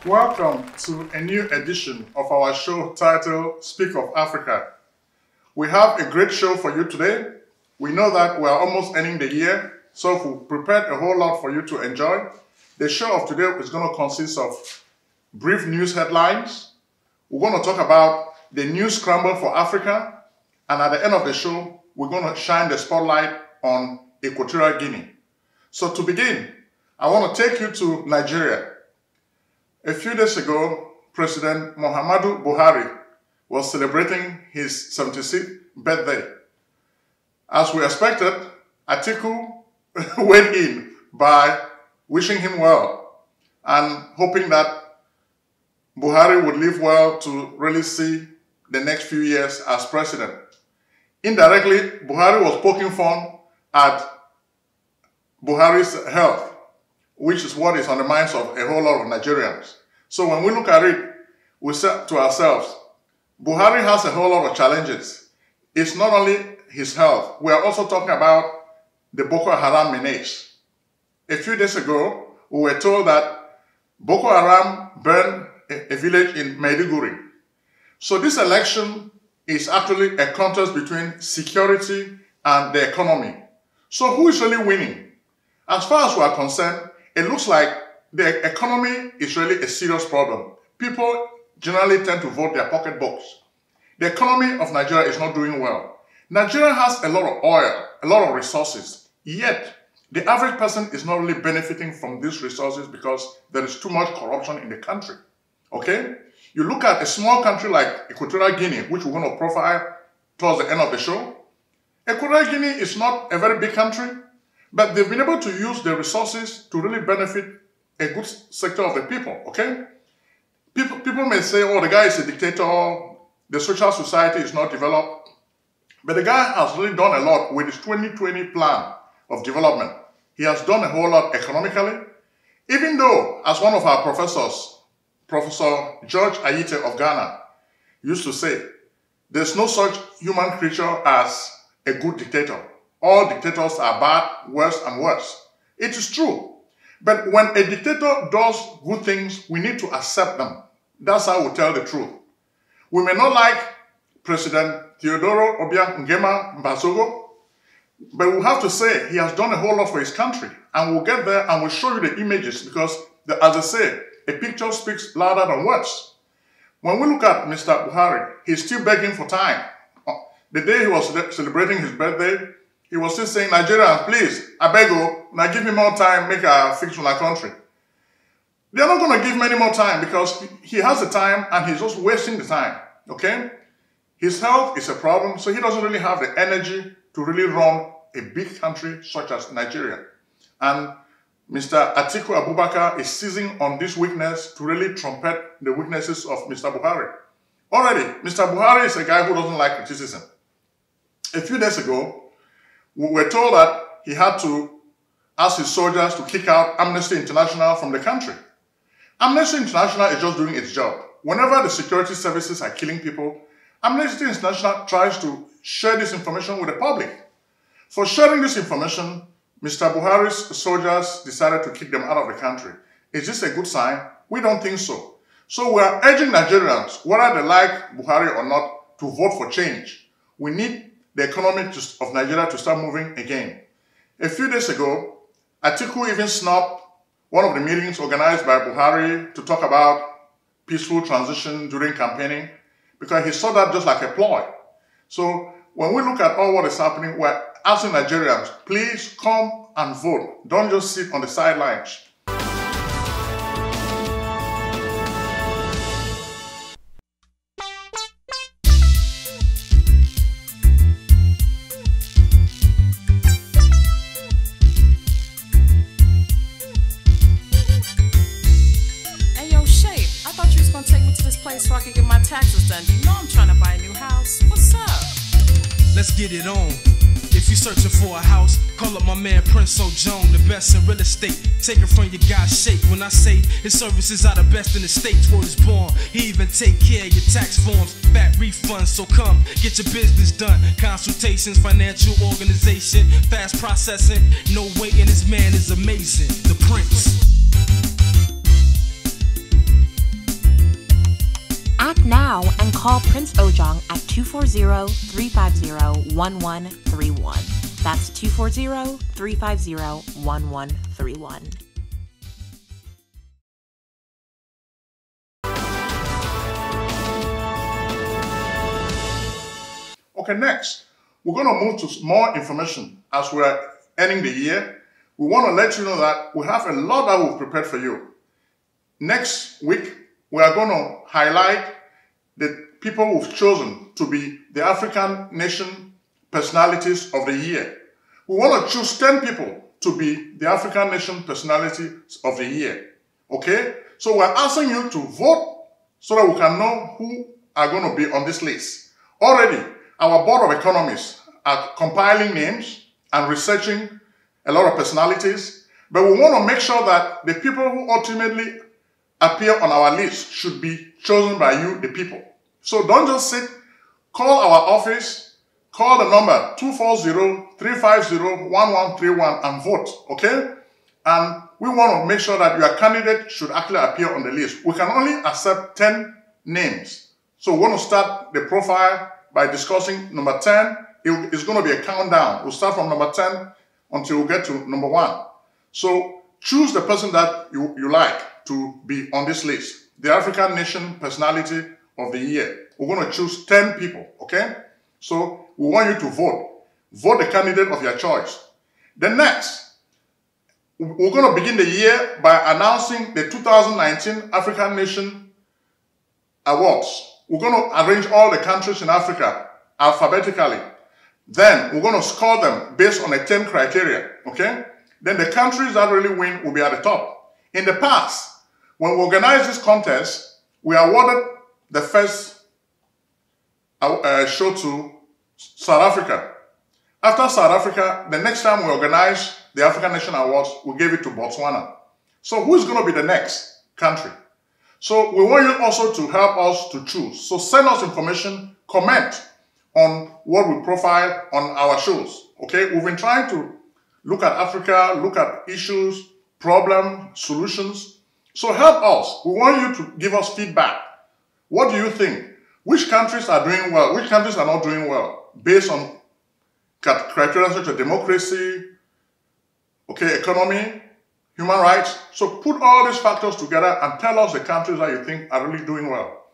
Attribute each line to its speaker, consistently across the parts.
Speaker 1: Welcome to a new edition of our show titled Speak of Africa. We have a great show for you today. We know that we are almost ending the year, so we've prepared a whole lot for you to enjoy. The show of today is going to consist of brief news headlines. We're going to talk about the new scramble for Africa, and at the end of the show, we're going to shine the spotlight on Equatorial Guinea. So to begin, I want to take you to Nigeria. A few days ago, President Muhammadu Buhari was celebrating his 76th birthday. As we expected, Atiku went in by wishing him well and hoping that Buhari would live well to really see the next few years as president. Indirectly, Buhari was poking fun at Buhari's health, which is what is on the minds of a whole lot of Nigerians. So when we look at it, we say to ourselves, Buhari has a whole lot of challenges. It's not only his health. We are also talking about the Boko Haram menace. A few days ago, we were told that Boko Haram burned a village in Maiduguri. So this election is actually a contest between security and the economy. So who is really winning? As far as we are concerned, it looks like the economy is really a serious problem. People generally tend to vote their pocketbooks. The economy of Nigeria is not doing well. Nigeria has a lot of oil, a lot of resources, yet the average person is not really benefiting from these resources because there is too much corruption in the country. Okay? You look at a small country like Equatorial Guinea, which we're going to profile towards the end of the show. Equatorial Guinea is not a very big country, but they've been able to use the resources to really benefit a good sector of the people, okay? People may say, oh, the guy is a dictator, the social society is not developed, but the guy has really done a lot with his 2020 plan of development. He has done a whole lot economically, even though, as one of our professors, Professor George Ayite of Ghana, used to say, there's no such human creature as a good dictator. All dictators are bad, worse and worse. It is true. But when a dictator does good things, we need to accept them. That's how we tell the truth. We may not like President Teodoro Obiang Nguema Mbasogo, but we have to say he has done a whole lot for his country. And we'll get there and we'll show you the images because, as I say, a picture speaks louder than words. When we look at Mr. Buhari, he's still begging for time. The day he was celebrating his birthday, he was still saying, Nigerians, please, I beg you, now give me more time, make a fix on our country. They're not going to give him any more time because he has the time and he's just wasting the time, okay? His health is a problem, so he doesn't really have the energy to really run a big country such as Nigeria. And Mr. Atiku Abubakar is seizing on this weakness to really trumpet the weaknesses of Mr. Buhari. Already, Mr. Buhari is a guy who doesn't like criticism. A few days ago, we were told that he had to ask his soldiers to kick out Amnesty International from the country. Amnesty International is just doing its job. Whenever the security services are killing people, Amnesty International tries to share this information with the public. For sharing this information, Mr. Buhari's soldiers decided to kick them out of the country. Is this a good sign? We don't think so. So we are urging Nigerians, whether they like Buhari or not, to vote for change. We need the economy of Nigeria to start moving again. A few days ago, Atiku even snubbed one of the meetings organized by Buhari to talk about peaceful transition during campaigning because he saw that just like a ploy. So when we look at all what is happening, we're asking Nigerians, please come and vote. Don't just sit on the sidelines.
Speaker 2: So I can get my taxes done. You know I'm trying to buy a new house. What's up?
Speaker 3: Let's get it on. If you're searching for a house, call up my man Prince Ojong, the best in real estate. Take it from your guy's shape. When I say his services are the best in the states where he's born, he even take care of your tax forms, fat refunds. So come, get your business done. Consultations, financial organization, fast processing, no waiting. This man is amazing. The Prince.
Speaker 4: Act now and call Prince Ojong at 240-350-1131. That's 240-350-1131.
Speaker 1: Okay, next, we're going to move to more information as we're ending the year. We want to let you know that we have a lot that we've prepared for you. Next week, we are going to highlight the people we've chosen to be the African Nation Personalities of the Year. We want to choose 10 people to be the African Nation Personalities of the Year. Okay? So we're asking you to vote so that we can know who are going to be on this list. Already, our Board of Economists are compiling names and researching a lot of personalities, but we want to make sure that the people who ultimately appear on our list should be chosen by you, the people. So don't just sit, call our office, call the number 240-350-1131 and vote, okay? And we want to make sure that your candidate should actually appear on the list. We can only accept 10 names. So we want to start the profile by discussing number 10. It's going to be a countdown. We'll start from number 10 until we get to number 1. So choose the person that you like to be on this list. The African Nation Personality of the Year. We're going to choose 10 people, okay? So we want you to vote. Vote the candidate of your choice. Then next, we're going to begin the year by announcing the 2019 African Nation Awards. We're going to arrange all the countries in Africa alphabetically. Then we're going to score them based on a 10 criteria, okay? Then the countries that really win will be at the top. In the past, when we organized this contest, we awarded the first show to South Africa. After South Africa, the next time we organized the African Nation Awards, we gave it to Botswana. So who's going to be the next country? So we want you also to help us to choose. So send us information, comment on what we profile on our shows. Okay, we've been trying to look at Africa, look at issues, problems, solutions. So help us. We want you to give us feedback. What do you think? Which countries are doing well? Which countries are not doing well? Based on criteria such as democracy, okay, economy, human rights. So put all these factors together and tell us the countries that you think are really doing well.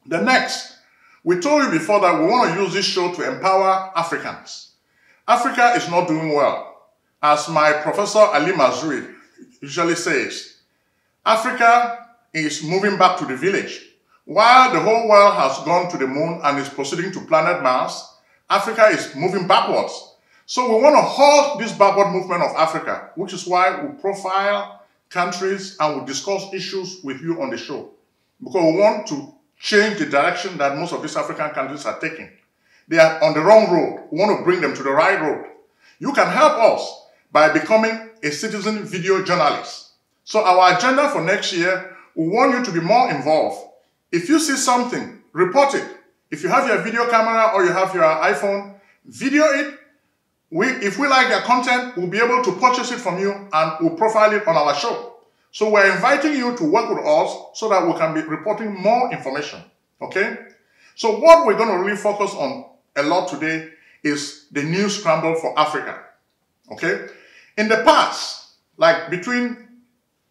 Speaker 1: The next, we told you before that we want to use this show to empower Africans. Africa is not doing well. As my professor Ali Mazrui usually says, Africa is moving back to the village. While the whole world has gone to the moon and is proceeding to planet Mars, Africa is moving backwards. So we want to halt this backward movement of Africa, which is why we profile countries and we discuss issues with you on the show. Because we want to change the direction that most of these African countries are taking. They are on the wrong road. We want to bring them to the right road. You can help us by becoming a citizen video journalist. So our agenda for next year, we want you to be more involved. If you see something, report it. If you have your video camera or you have your iPhone, video it. If we like your content, we'll be able to purchase it from you and we'll profile it on our show. So we're inviting you to work with us so that we can be reporting more information, okay? So what we're going to really focus on a lot today is the new scramble for Africa, okay? In the past, like between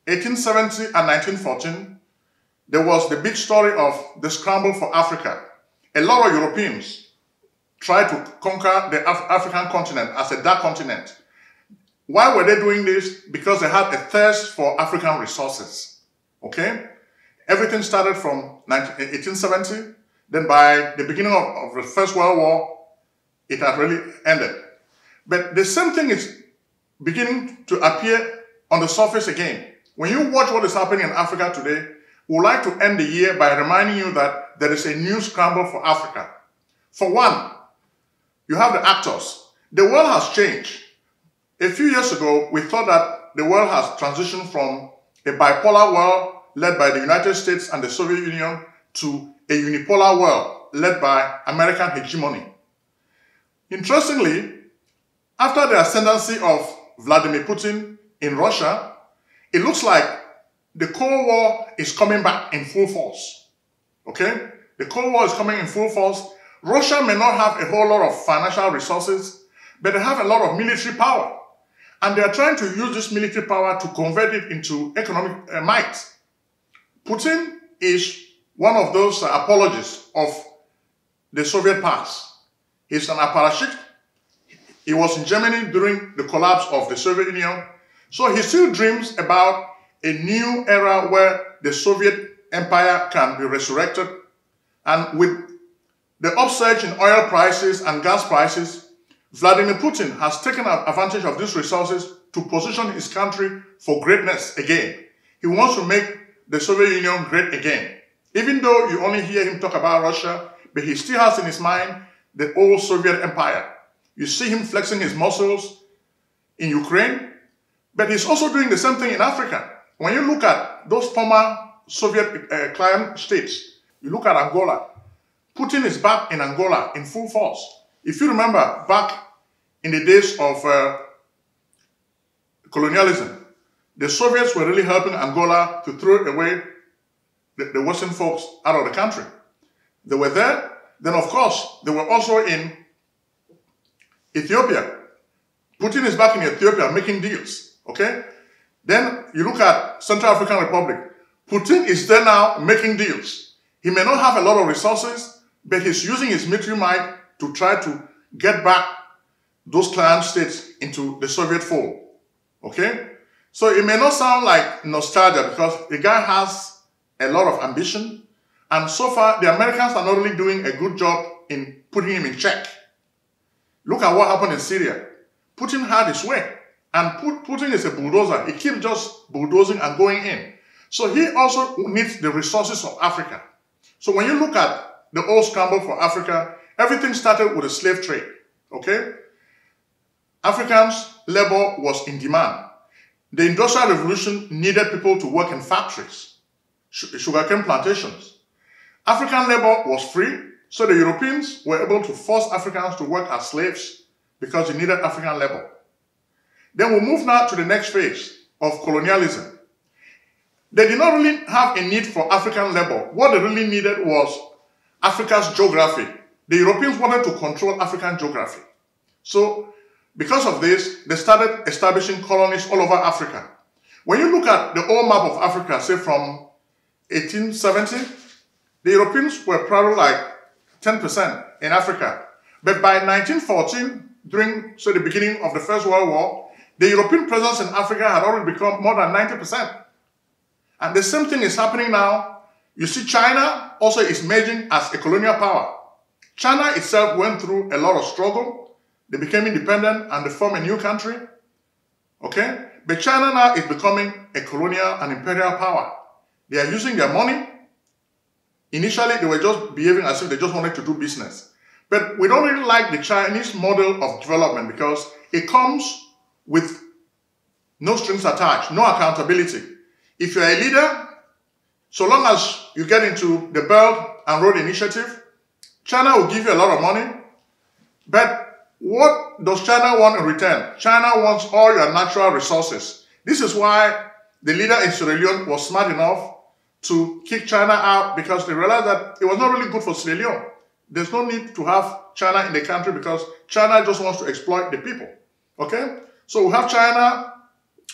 Speaker 1: 1870 and 1914, there was the big story of the scramble for Africa. A lot of Europeans tried to conquer the African continent as a dark continent. Why were they doing this? Because they had a thirst for African resources, okay? Everything started from 1870. Then by the beginning of the First World War, it had really ended. But the same thing is beginning to appear on the surface again. When you watch what is happening in Africa today, we would like to end the year by reminding you that there is a new scramble for Africa. For one, you have the actors. The world has changed. A few years ago, we thought that the world has transitioned from a bipolar world led by the United States and the Soviet Union to a unipolar world led by American hegemony. Interestingly, after the ascendancy of Vladimir Putin in Russia, it looks like the Cold War is coming back in full force, okay? The Cold War is coming in full force. Russia may not have a whole lot of financial resources, but they have a lot of military power. And they are trying to use this military power to convert it into economic might. Putin is one of those apologists of the Soviet past. He's an apologist. He was in Germany during the collapse of the Soviet Union. So he still dreams about a new era where the Soviet empire can be resurrected. And with the upsurge in oil prices and gas prices, Vladimir Putin has taken advantage of these resources to position his country for greatness again. He wants to make the Soviet Union great again. Even though you only hear him talk about Russia, but he still has in his mind the old Soviet empire. You see him flexing his muscles in Ukraine, but he's also doing the same thing in Africa. When you look at those former Soviet client states, you look at Angola, Putin is back in Angola in full force. If you remember back in the days of colonialism, the Soviets were really helping Angola to throw away the Western folks out of the country. They were there. Then, of course, they were also in Ethiopia. Putin is back in Ethiopia making deals, okay? Then you look at Central African Republic. Putin is there now making deals. He may not have a lot of resources, but he's using his military might to try to get back those client states into the Soviet fold, okay? So it may not sound like nostalgia because the guy has a lot of ambition, and so far the Americans are not really doing a good job in putting him in check. Look at what happened in Syria. Putin had his way, and Putin is a bulldozer. He keeps just bulldozing and going in. So he also needs the resources of Africa. So when you look at the old scramble for Africa, everything started with a slave trade, okay? Africans' labor was in demand. The Industrial Revolution needed people to work in factories, sugarcane plantations. African labor was free, so the Europeans were able to force Africans to work as slaves because they needed African labor. Then we move now to the next phase of colonialism. They did not really have a need for African labor. What they really needed was Africa's geography. The Europeans wanted to control African geography. So because of this, they started establishing colonies all over Africa. When you look at the old map of Africa, say from 1870, the Europeans were probably like 10% in Africa. But by 1914, during the beginning of the First World War, the European presence in Africa had already become more than 90%. And the same thing is happening now. You see, China also is emerging as a colonial power. China itself went through a lot of struggle. They became independent and they formed a new country. Okay? But China now is becoming a colonial and imperial power. They are using their money. Initially, they were just behaving as if they just wanted to do business. But we don't really like the Chinese model of development because it comes with no strings attached, no accountability. If you're a leader, so long as you get into the Belt and Road Initiative, China will give you a lot of money. But what does China want in return? China wants all your natural resources. This is why the leader in Sierra Leone was smart enough to kick China out because they realized that it was not really good for Sierra Leone. There's no need to have China in the country because China just wants to exploit the people. Okay? So we have China,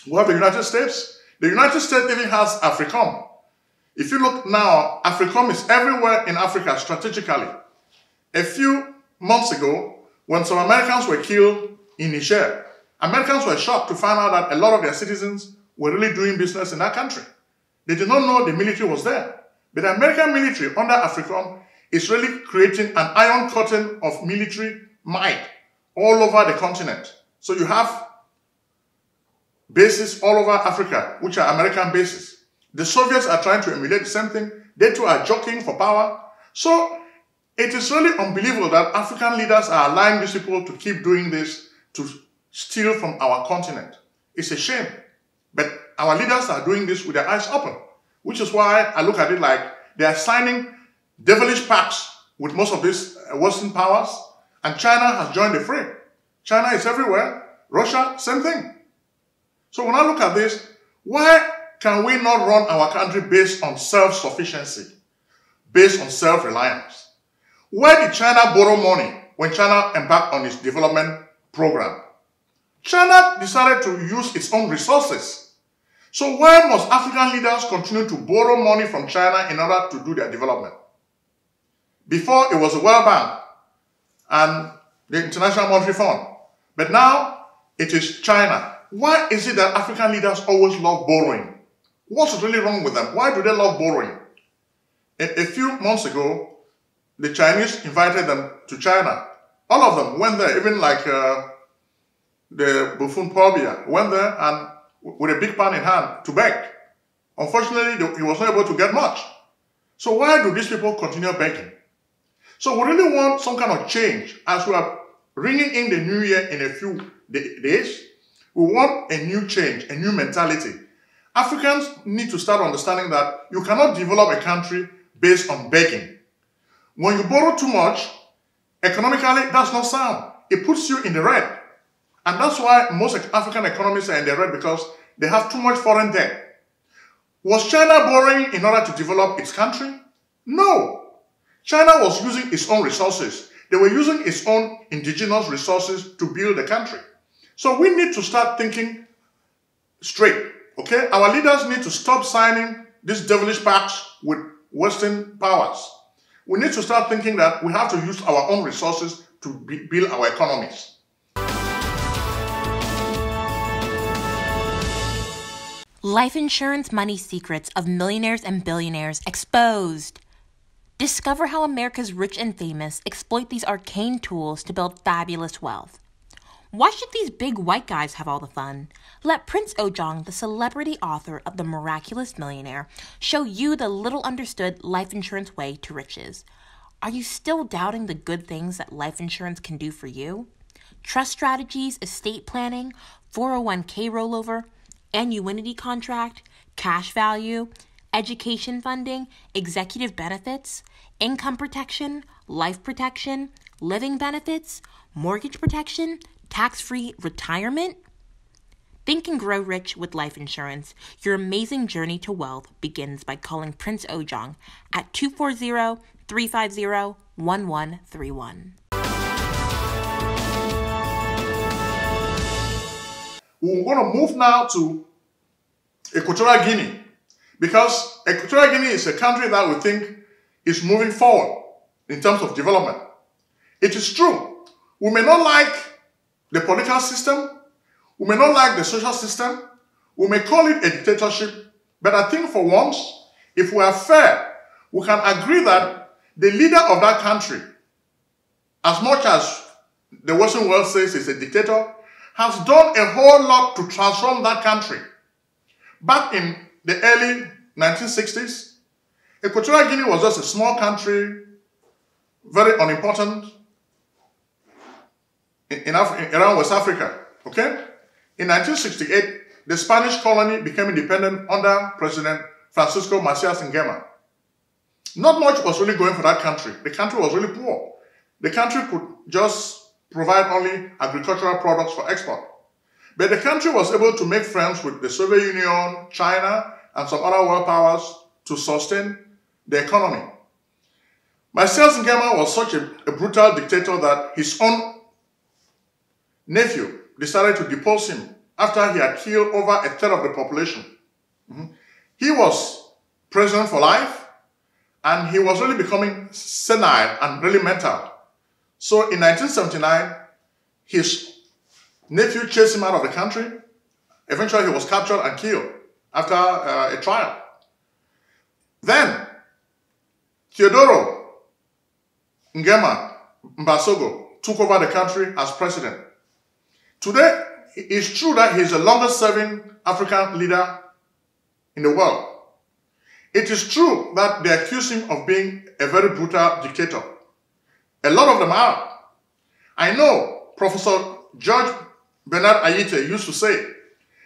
Speaker 1: we have the United States. The United States even has AFRICOM. If you look now, AFRICOM is everywhere in Africa strategically. A few months ago, when some Americans were killed in Niger, Americans were shocked to find out that a lot of their citizens were really doing business in that country. They did not know the military was there. But the American military under AFRICOM is really creating an iron curtain of military might all over the continent. So you have bases all over Africa, which are American bases. The Soviets are trying to emulate the same thing. They too are jockeying for power. So it is really unbelievable that African leaders are allowing these people to keep doing this to steal from our continent. It's a shame. But our leaders are doing this with their eyes open, which is why I look at it like they are signing devilish pacts with most of these Western powers, and China has joined the fray. China is everywhere. Russia, same thing. So when I look at this, why can we not run our country based on self-sufficiency? based on self-reliance. Where did China borrow money when China embarked on its development program? China decided to use its own resources. So why must African leaders continue to borrow money from China in order to do their development? Before, it was the World Bank and the International Monetary Fund. But now, it is China. Why is it that African leaders always love borrowing? What's really wrong with them? Why do they love borrowing? A few months ago, the Chinese invited them to China. All of them went there, even like the buffoon Paul Biya went there and with a big pan in hand to beg. Unfortunately, he was not able to get much. So why do these people continue begging? So we really want some kind of change. As we are ringing in the new year in a few days, we want a new change, a new mentality. Africans need to start understanding that you cannot develop a country based on begging. When you borrow too much, economically, that's not sound. It puts you in the red. And that's why most African economies are in the red, because they have too much foreign debt. Was China borrowing in order to develop its country? No. China was using its own resources. They were using its own indigenous resources to build the country. So we need to start thinking straight, okay? Our leaders need to stop signing these devilish pacts with Western powers. We need to start thinking that we have to use our own resources to build our economies.
Speaker 4: Life insurance money secrets of millionaires and billionaires exposed. Discover how America's rich and famous exploit these arcane tools to build fabulous wealth. Why should these big white guys have all the fun? Let Prince Ojong, the celebrity author of The Miraculous Millionaire, show you the little understood life insurance way to riches. Are you still doubting the good things that life insurance can do for you? Trust strategies, estate planning, 401k rollover, annuity contract, cash value, education funding, executive benefits, income protection, life protection, living benefits, mortgage protection, tax-free retirement? Think and grow rich with life insurance. Your amazing journey to wealth begins by calling Prince Ojong at 240-350-1131.
Speaker 1: We're going to move now to Equatorial Guinea, because Equatorial Guinea is a country that we think is moving forward in terms of development. It is true. We may not like the political system, we may not like the social system, we may call it a dictatorship, but I think for once, if we are fair, we can agree that the leader of that country, as much as the Western world says he's a dictator, has done a whole lot to transform that country. Back in the early 1960s, Equatorial Guinea was just a small country, very unimportant around West Africa, okay? In 1968, the Spanish colony became independent under President Francisco Macias Nguema. Not much was really going for that country. The country was really poor. The country could just provide only agricultural products for export. But the country was able to make friends with the Soviet Union, China, and some other world powers to sustain the economy. Macias Nguema was such a brutal dictator that his own nephew decided to depose him after he had killed over a third of the population. He was president for life, and he was really becoming senile and really mental. So in 1979, his nephew chased him out of the country. Eventually, he was captured and killed after a trial. Then, Teodoro Nguema Mbasogo took over the country as president. Today, it's true that he's the longest-serving African leader in the world. It is true that they accuse him of being a very brutal dictator. A lot of them are. I know Professor George Bernard Ayite used to say,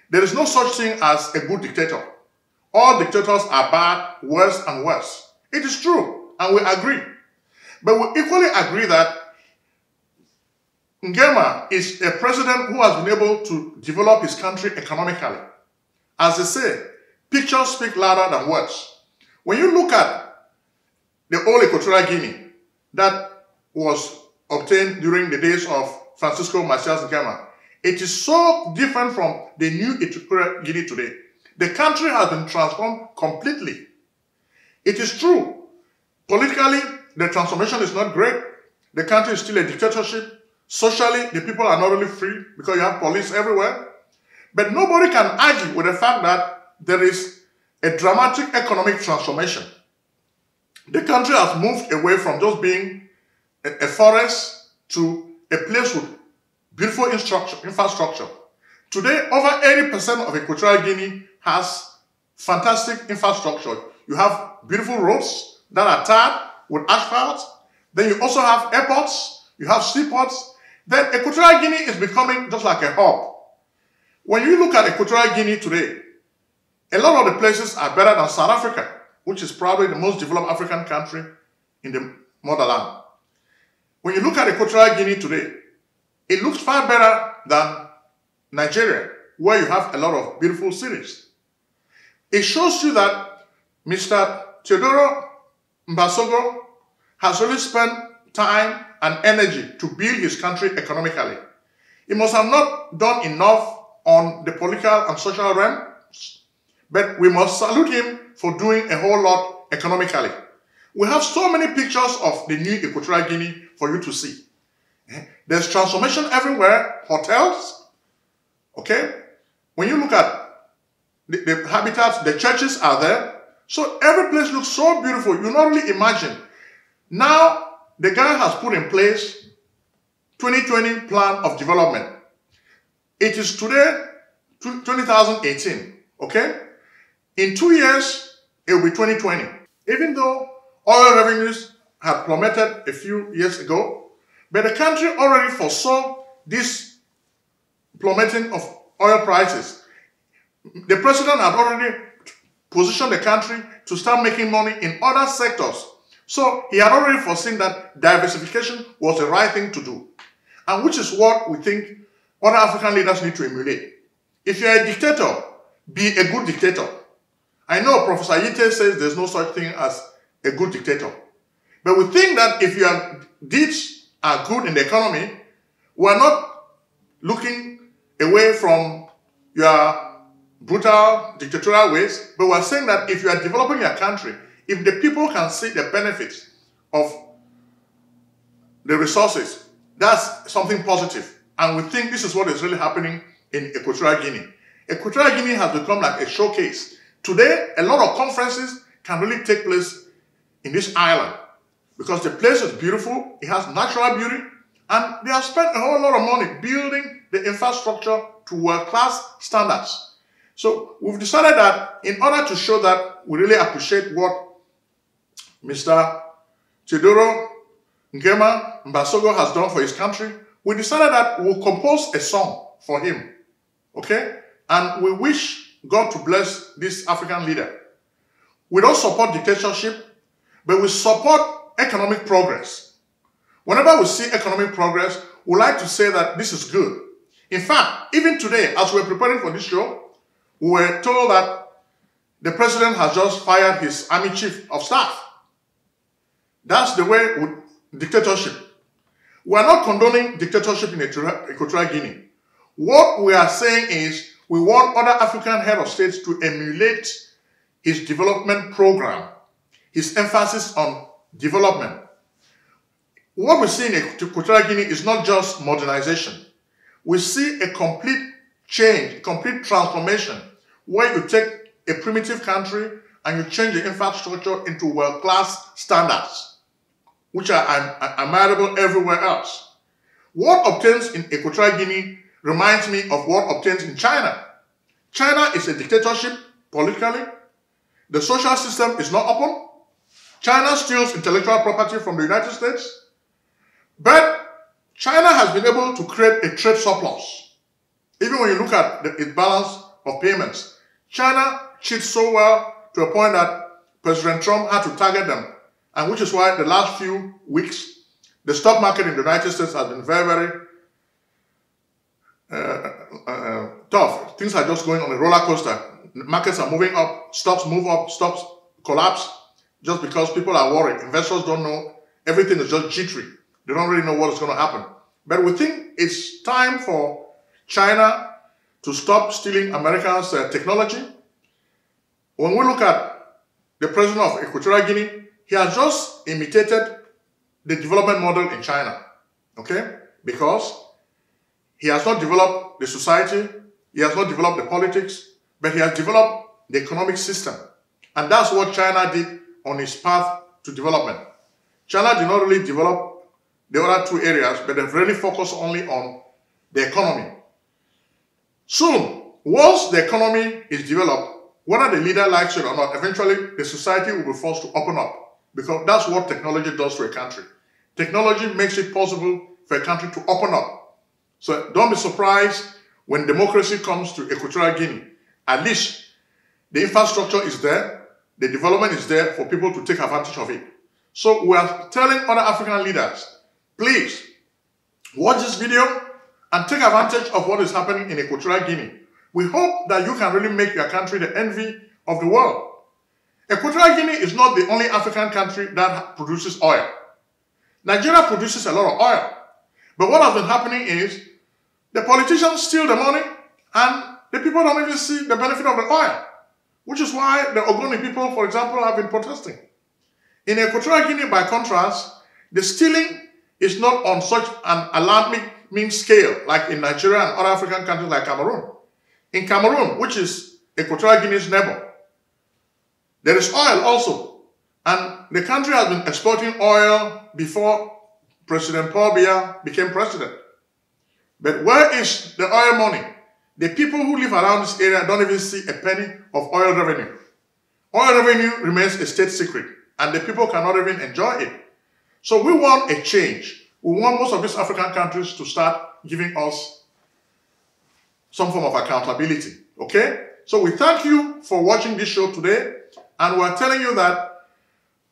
Speaker 1: there is no such thing as a good dictator. All dictators are bad, worse and worse. It is true, and we agree. But we equally agree that Nguema is a president who has been able to develop his country economically. As they say, pictures speak louder than words. When you look at the old Equatorial Guinea that was obtained during the days of Francisco Macias Nguema. It is so different from the new Equatorial Guinea today. The country has been transformed completely. It is true, politically, the transformation is not great. The country is still a dictatorship. Socially, the people are not really free because you have police everywhere. But nobody can argue with the fact that there is a dramatic economic transformation. The country has moved away from just being a forest to a place with beautiful infrastructure. Today, over 80% of Equatorial Guinea has fantastic infrastructure. You have beautiful roads that are tarred with asphalt. Then you also have airports, you have seaports. Then Equatorial Guinea is becoming just like a hub. When you look at Equatorial Guinea today, a lot of the places are better than South Africa, which is probably the most developed African country in the motherland. When you look at Equatorial Guinea today, it looks far better than Nigeria, where you have a lot of beautiful cities. It shows you that Mr. Teodoro Mbasogo has really spent time and energy to build his country economically. He must have not done enough on the political and social realms, but we must salute him for doing a whole lot economically. We have so many pictures of the new Equatorial Guinea for you to see. There's transformation everywhere, hotels, okay? When you look at the habitats, the churches are there. So every place looks so beautiful. You not really imagine. Now, the guy has put in place 2020 plan of development. It is today, 2018, okay? In 2 years, it will be 2020. Even though oil revenues had plummeted a few years ago, but the country already foresaw this plummeting of oil prices. The president had already positioned the country to start making money in other sectors. So he had already foreseen that diversification was the right thing to do. And which is what we think other African leaders need to emulate. If you're a dictator, be a good dictator. I know Professor Yite says there's no such thing as a good dictator. But we think that if your deeds are good in the economy, we're not looking away from your brutal dictatorial ways, but we're saying that if you are developing your country, if the people can see the benefits of the resources, that's something positive. And we think this is what is really happening in Equatorial Guinea. Equatorial Guinea has become like a showcase. Today, a lot of conferences can really take place in this island because the place is beautiful, it has natural beauty, and they have spent a whole lot of money building the infrastructure to world-class standards. So we've decided that in order to show that we really appreciate what Mr. Teodoro Mbasogo has done for his country, we decided that we'll compose a song for him, okay? And we wish God to bless this African leader. We don't support dictatorship, but we support economic progress. Whenever we see economic progress, we like to say that this is good. In fact, even today, as we're preparing for this show, we were told that the president has just fired his army chief of staff. That's the way with dictatorship. We are not condoning dictatorship in Equatorial Guinea. What we are saying is we want other African head of states to emulate his development program, his emphasis on development. What we see in Equatorial Guinea is not just modernization. We see a complete change, complete transformation, where you take a primitive country and you change the infrastructure into world-class standards, which are admirable everywhere else. What obtains in Equatorial Guinea reminds me of what obtains in China. China is a dictatorship politically. The social system is not open. China steals intellectual property from the United States. But China has been able to create a trade surplus. Even when you look at its balance of payments, China cheats so well to a point that President Trump had to target them. And which is why the last few weeks, the stock market in the United States has been very, very tough. Things are just going on a roller coaster. Markets are moving up, stocks move up, stocks collapse. just because people are worried. Investors don't know. Everything is just jittery. They don't really know what is going to happen. But we think it's time for China to stop stealing America's technology. When we look at the president of Equatorial Guinea, he has just imitated the development model in China, okay? Because he has not developed the society, he has not developed the politics, but he has developed the economic system. And that's what China did on its path to development. China did not really develop the other two areas, but they've really focused only on the economy. Soon, once the economy is developed, whether the leader likes it or not, eventually the society will be forced to open up, because that's what technology does to a country. Technology makes it possible for a country to open up. So don't be surprised when democracy comes to Equatorial Guinea. At least the infrastructure is there, the development is there for people to take advantage of it. So we are telling other African leaders, please watch this video and take advantage of what is happening in Equatorial Guinea. We hope that you can really make your country the envy of the world. Equatorial Guinea is not the only African country that produces oil. Nigeria produces a lot of oil. But what has been happening is the politicians steal the money and the people don't even see the benefit of the oil, which is why the Ojong people, for example, have been protesting. In Equatorial Guinea, by contrast, the stealing is not on such an alarming scale like in Nigeria and other African countries like Cameroon. In Cameroon, which is Equatorial Guinea's neighbor, there is oil also. And the country has been exporting oil before President Paul Biya became president. But where is the oil money? The people who live around this area don't even see a penny of oil revenue. Oil revenue remains a state secret, and the people cannot even enjoy it. So we want a change. We want most of these African countries to start giving us some form of accountability, okay? So we thank you for watching this show today, and we're telling you that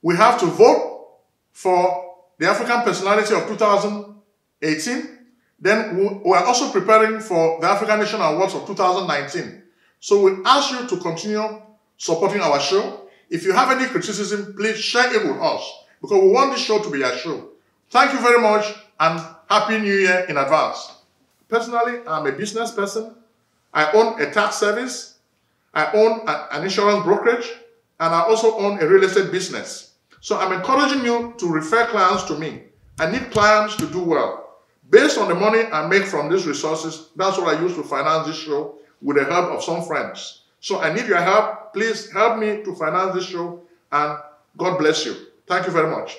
Speaker 1: we have to vote for the African Personality of 2018. Then we're also preparing for the African Nation Awards of 2019. So we ask you to continue supporting our show. If you have any criticism, please share it with us, because we want this show to be a show. Thank you very much, and Happy New Year in advance. Personally, I'm a business person. I own a tax service. I own an insurance brokerage, and I also own a real estate business. So I'm encouraging you to refer clients to me. I need clients to do well. Based on the money I make from these resources, that's what I use to finance this show with the help of some friends. So I need your help. Please help me to finance this show, and God bless you. Thank you very much.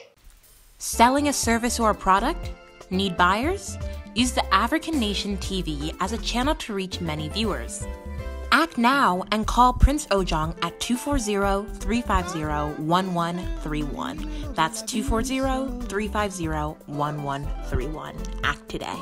Speaker 4: Selling a service or a product? Need buyers? Use the African Nation TV as a channel to reach many viewers. Act now and call Prince Ojong at 240-350-1131. That's 240-350-1131. Act today.